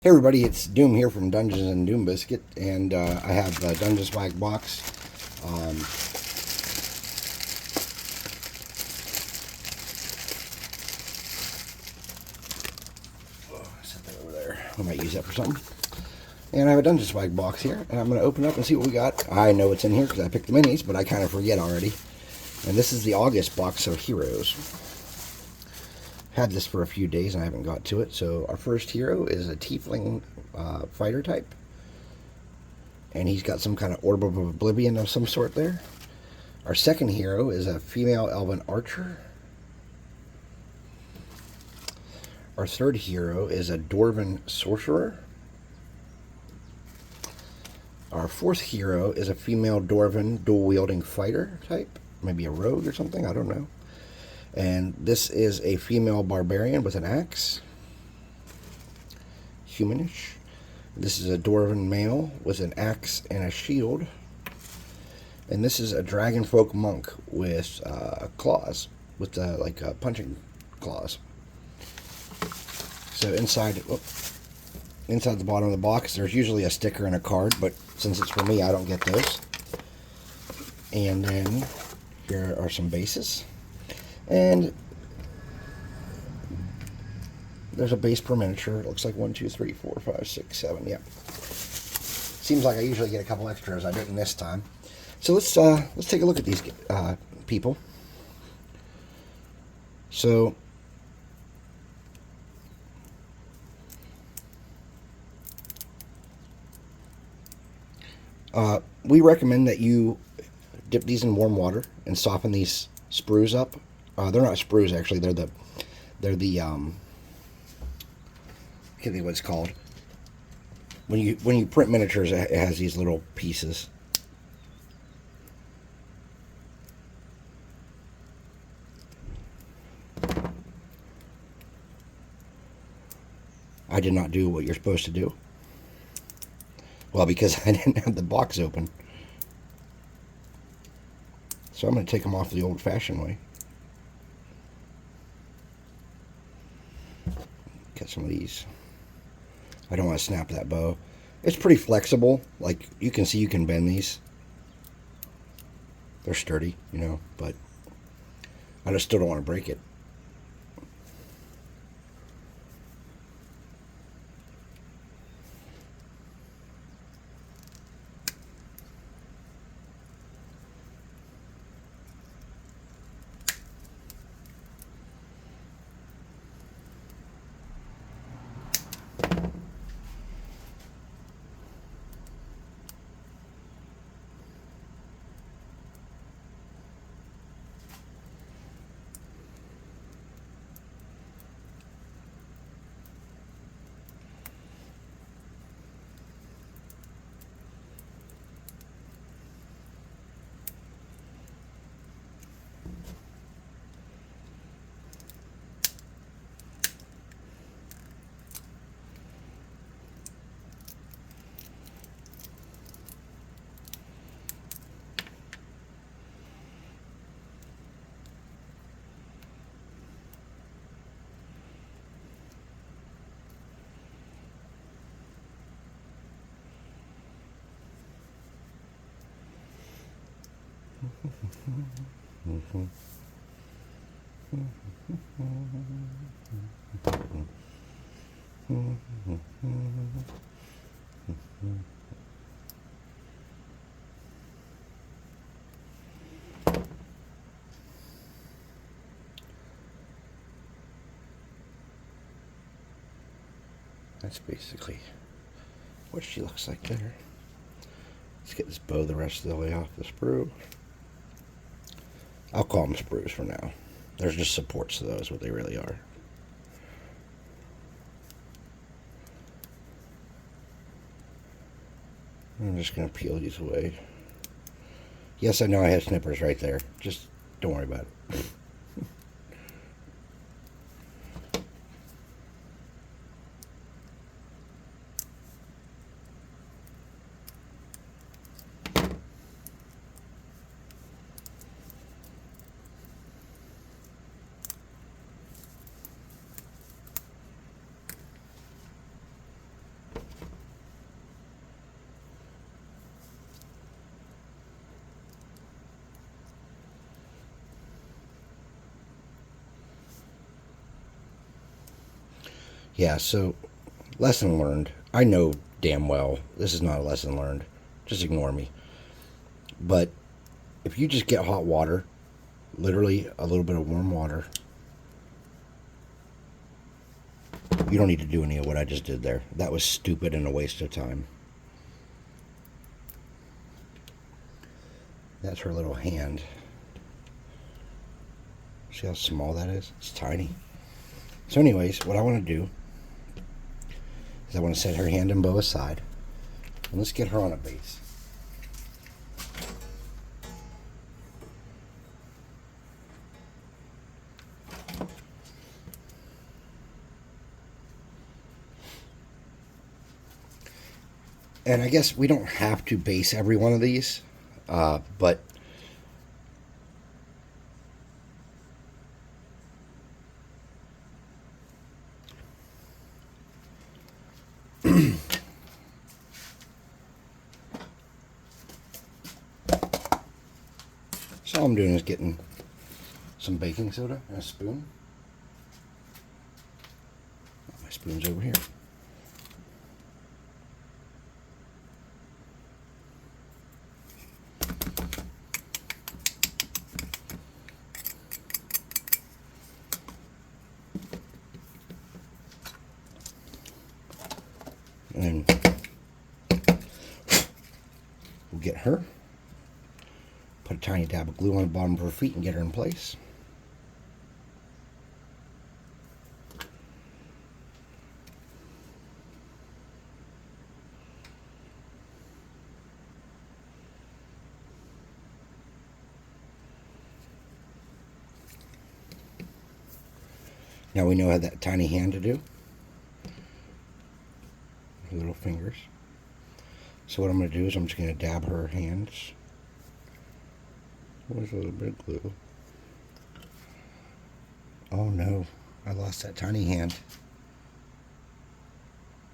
Hey everybody, it's Doom here from Dungeons and Doom Biscuit, and I have a DungeonSwag box. Um, Set that over there. I might use that for something. And I have a DungeonSwag box here, and I'm going to open it up and see what we got. I know what's in here because I picked the minis, but I kind of forget already. And this is the August box of heroes. Had this for a few days and I haven't got to it. So our first hero is a Tiefling fighter type. And he's got some kind of Orb of Oblivion of some sort there. Our second hero is a female elven archer. Our third hero is a dwarven sorcerer. Our fourth hero is a female dwarven dual-wielding fighter type. Maybe a rogue or something, I don't know. And this is a female barbarian with an axe. Humanish. This is a dwarven male with an axe and a shield. And this is a dragonfolk monk with claws, with like punching claws. So inside the bottom of the box, there's usually a sticker and a card, but since it's for me, I don't get those. And then here are some bases. And there's a base per miniature. It looks like 1, 2, 3, 4, 5, 6, 7. Yep. Seems like I usually get a couple extras. I didn't this time. So let's take a look at these people. So we recommend that you dip these in warm water and soften these sprues up. They're not sprues actually. They're the I can't think what it's called. When you print miniatures, it has these little pieces. I did not do what you're supposed to do. Well, because I didn't have the box open. So I'm going to take them off the old-fashioned way. Get some of these. I don't want to snap that bow. It's pretty flexible. Like, you can see you can bend these. They're sturdy, you know, but I just still don't want to break it. That's basically what she looks like there. Let's get this bow the rest of the way off the sprue. I'll call them sprues for now. There's just supports to those, what they really are. I'm just going to peel these away. Yes, I know I have snippers right there. Just don't worry about it. Yeah, so lesson learned. I know damn well this is not a lesson learned. Just ignore me. But if you just get hot water, literally a little bit of warm water, you don't need to do any of what I just did there. That was stupid and a waste of time. That's her little hand. See how small that is? It's tiny. So anyways, what I want to do is I want to set her hand and bow aside. And let's get her on a base. And I guess we don't have to base every one of these, but so all I'm doing is getting some baking soda and a spoon. My spoon's over here. And we'll get her, put a tiny dab of glue on the bottom of her feet and get her in place. Now we know how that tiny hand to do. Her little fingers. So what I'm going to do is I'm just going to dab her hands with a little bit of glue. Oh no, I lost that tiny hand.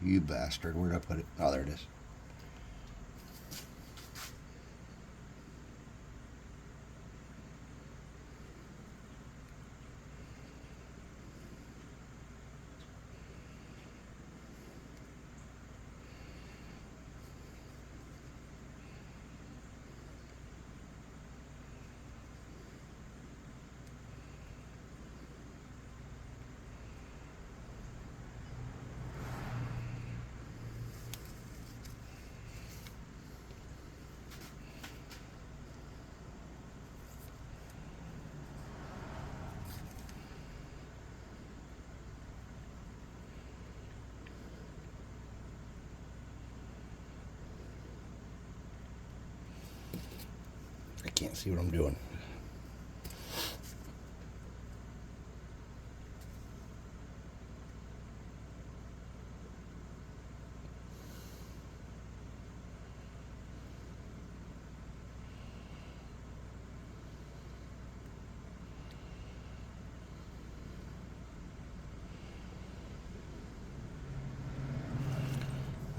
You bastard, where'd I put it? Oh, there it is. I can't see what I'm doing.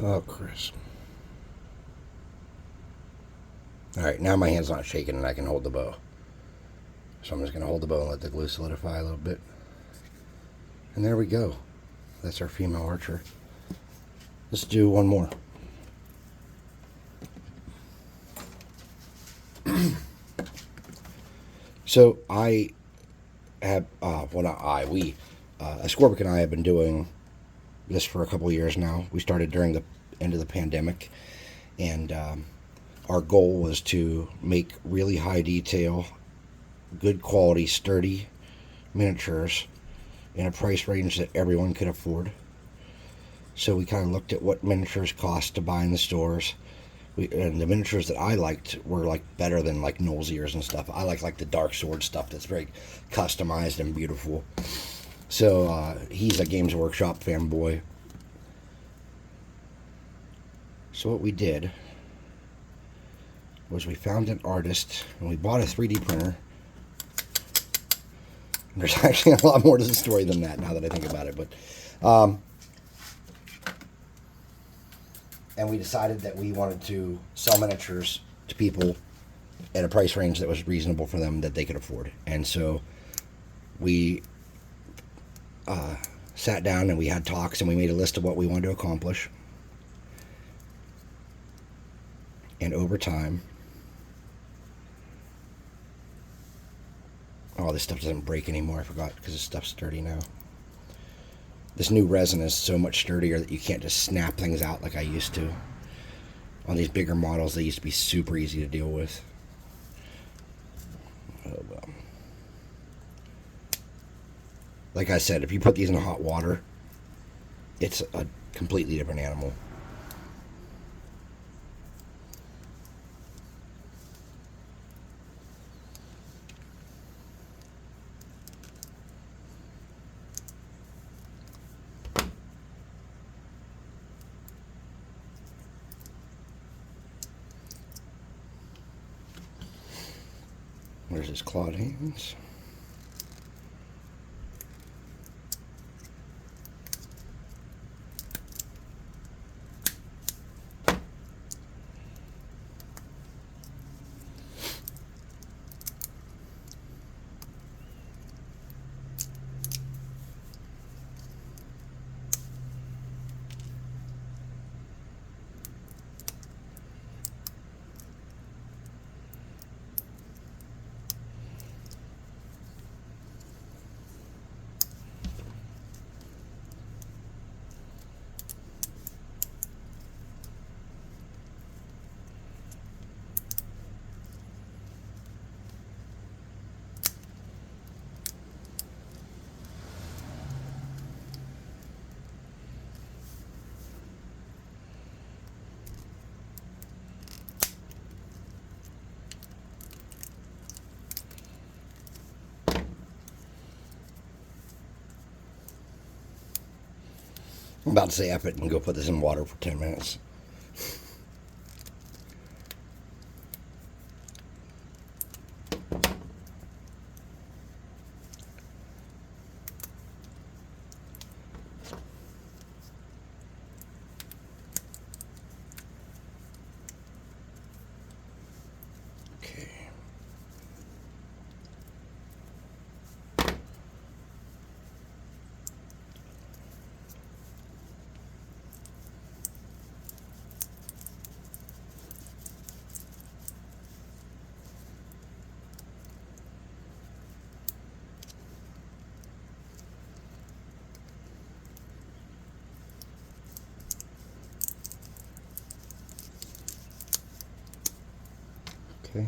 Oh, Chris. Alright, now my hand's not shaking and I can hold the bow. So I'm just going to hold the bow and let the glue solidify a little bit. And there we go. That's our female archer. Let's do one more. So I have, well not I, we, Scorpic and I have been doing this for a couple of years now. We started during the end of the pandemic, and our goal was to make really high detail, good quality, sturdy miniatures in a price range that everyone could afford. So we kind of looked at what miniatures cost to buy in the stores. And the miniatures that I liked were like better than like Noel's ears and stuff. I like the Dark Sword stuff that's very customized and beautiful. So he's a Games Workshop fanboy. So what we did was we found an artist and we bought a 3D printer. And there's actually a lot more to the story than that now that I think about it. But and we decided that we wanted to sell miniatures to people at a price range that was reasonable for them, that they could afford. And so we sat down and we had talks and we made a list of what we wanted to accomplish. And over time, oh, this stuff doesn't break anymore. I forgot because this stuff's sturdy now. This new resin is so much sturdier that you can't just snap things out like I used to. On these bigger models, they used to be super easy to deal with. Oh, well. Like I said, if you put these in hot water, it's a completely different animal. There's his clawed hands. I'm about to say F it and go put this in water for 10 minutes. Okay.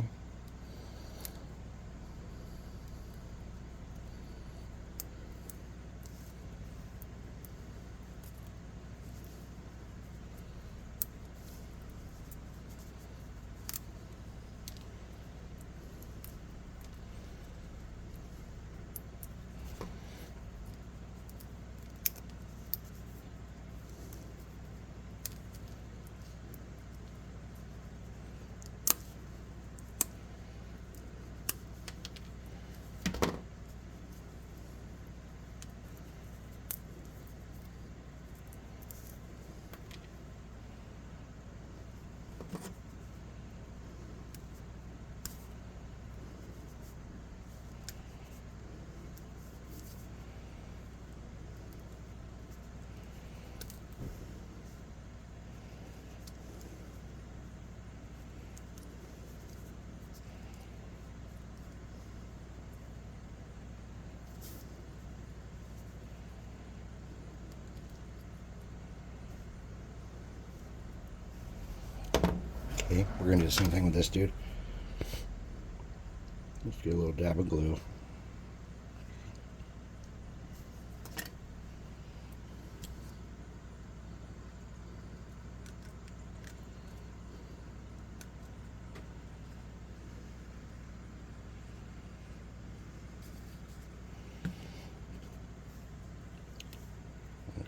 Okay, we're going to do the same thing with this dude. Let's get a little dab of glue.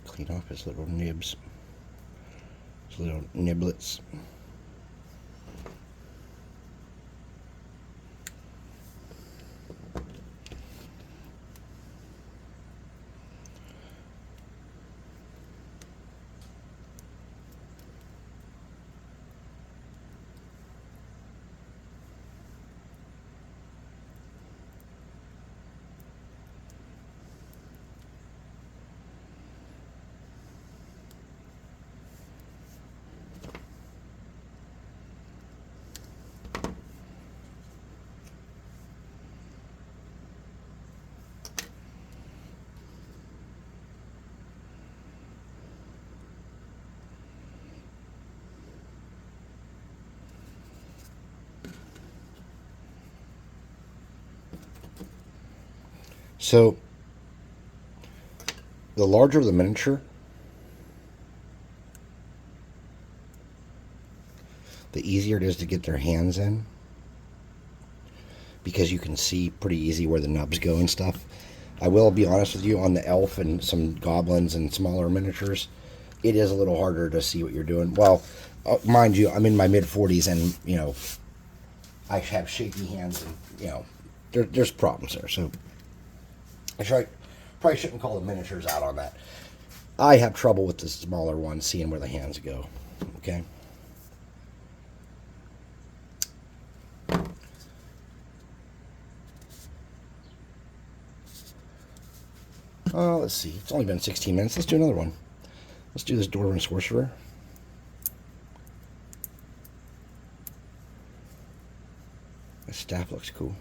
Clean off his little nibs, his little niblets. So the larger the miniature, the easier it is to get their hands in, because you can see pretty easy where the nubs go and stuff. I will be honest with you, on the elf and some goblins and smaller miniatures, it is a little harder to see what you're doing. Well, mind you, I'm in my mid-40s, and, you know, I have shaky hands, and, you know, there's problems there. So I probably shouldn't call the miniatures out on that. I have trouble with the smaller ones, seeing where the hands go. Okay. Let's see. It's only been 16 minutes. Let's do another one. Let's do this Dwarven Sorcerer. The staff looks cool.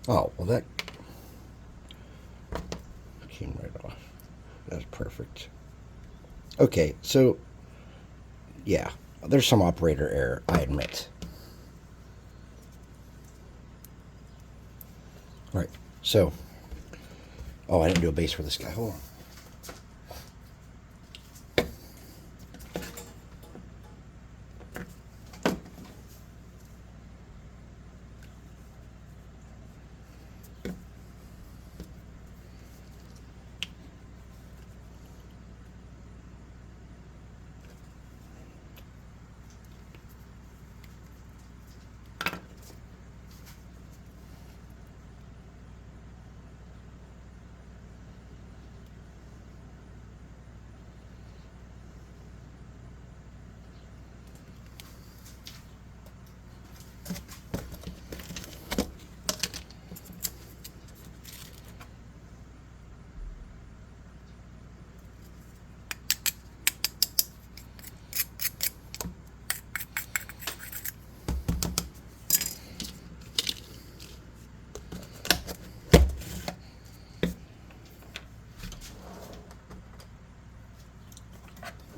Oh, well, that came right off. That's perfect. Okay, so, yeah, there's some operator error, I admit. All right, so, oh, I didn't do a base for this guy. Hold on.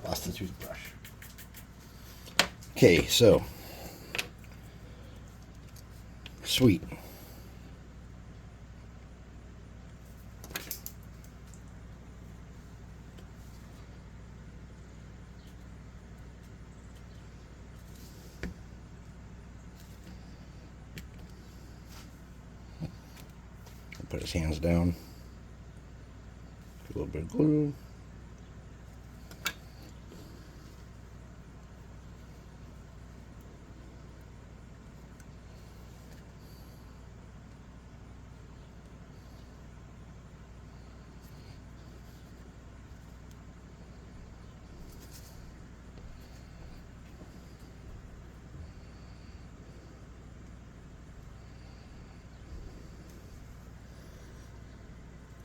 Lost the toothbrush. Okay, so sweet. Put his hands down. A little bit of glue.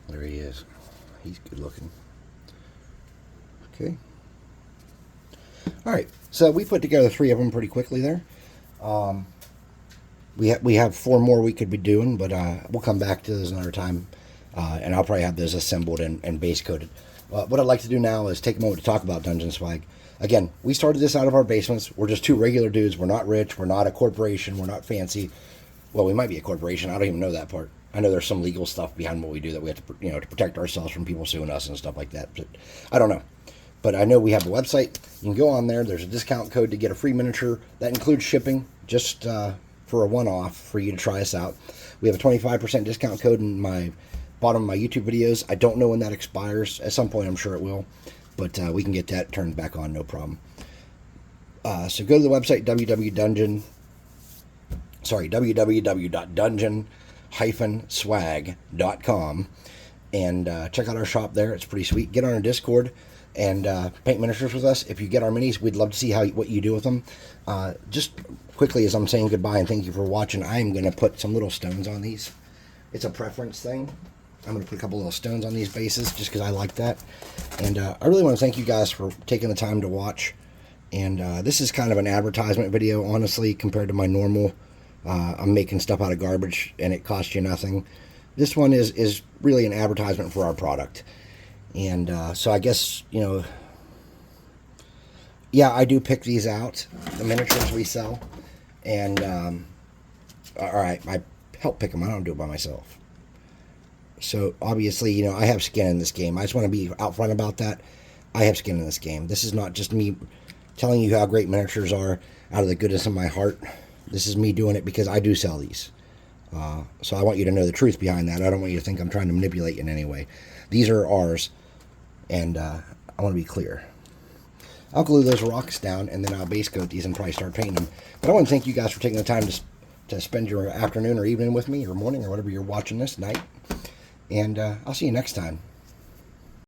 There he is. He's good looking. Okay. All right. So we put together 3 of them pretty quickly there. we have 4 more we could be doing, but we'll come back to those another time, and I'll probably have those assembled and base coated. What I'd like to do now is take a moment to talk about Dungeon Swag. Again, we started this out of our basements. We're just 2 regular dudes. We're not rich. We're not a corporation. We're not fancy. Well, we might be a corporation. I don't even know that part. I know there's some legal stuff behind what we do that we have to, to protect ourselves from people suing us and stuff like that. But I don't know. But I know we have a website. You can go on there. There's a discount code to get a free miniature. That includes shipping, just for a one-off for you to try us out. We have a 25% discount code in my bottom of my YouTube videos. I don't know when that expires. At some point, I'm sure it will. But we can get that turned back on, no problem. So go to the website, www.dungeon-swag.com, and check out our shop there. It's pretty sweet. Get on our Discord and paint miniatures with us. If you get our minis, we'd love to see what you do with them. Just quickly, as I'm saying goodbye and thank you for watching, I'm going to put some little stones on these. It's a preference thing. I'm going to put a couple little stones on these bases just because I like that. And I really want to thank you guys for taking the time to watch. And this is kind of an advertisement video, honestly, compared to my normal. I'm making stuff out of garbage and it costs you nothing. This one is really an advertisement for our product. And so I guess, yeah, I do pick these out, the miniatures we sell. And, all right, I help pick them. I don't do it by myself. So, obviously, I have skin in this game. I just want to be out front about that. I have skin in this game. This is not just me telling you how great miniatures are out of the goodness of my heart. This is me doing it because I do sell these. So I want you to know the truth behind that. I don't want you to think I'm trying to manipulate you in any way. These are ours, and I want to be clear. I'll glue those rocks down, and then I'll base coat these and probably start painting them. But I want to thank you guys for taking the time to spend your afternoon or evening with me, or morning, or whatever you're watching this night. And I'll see you next time.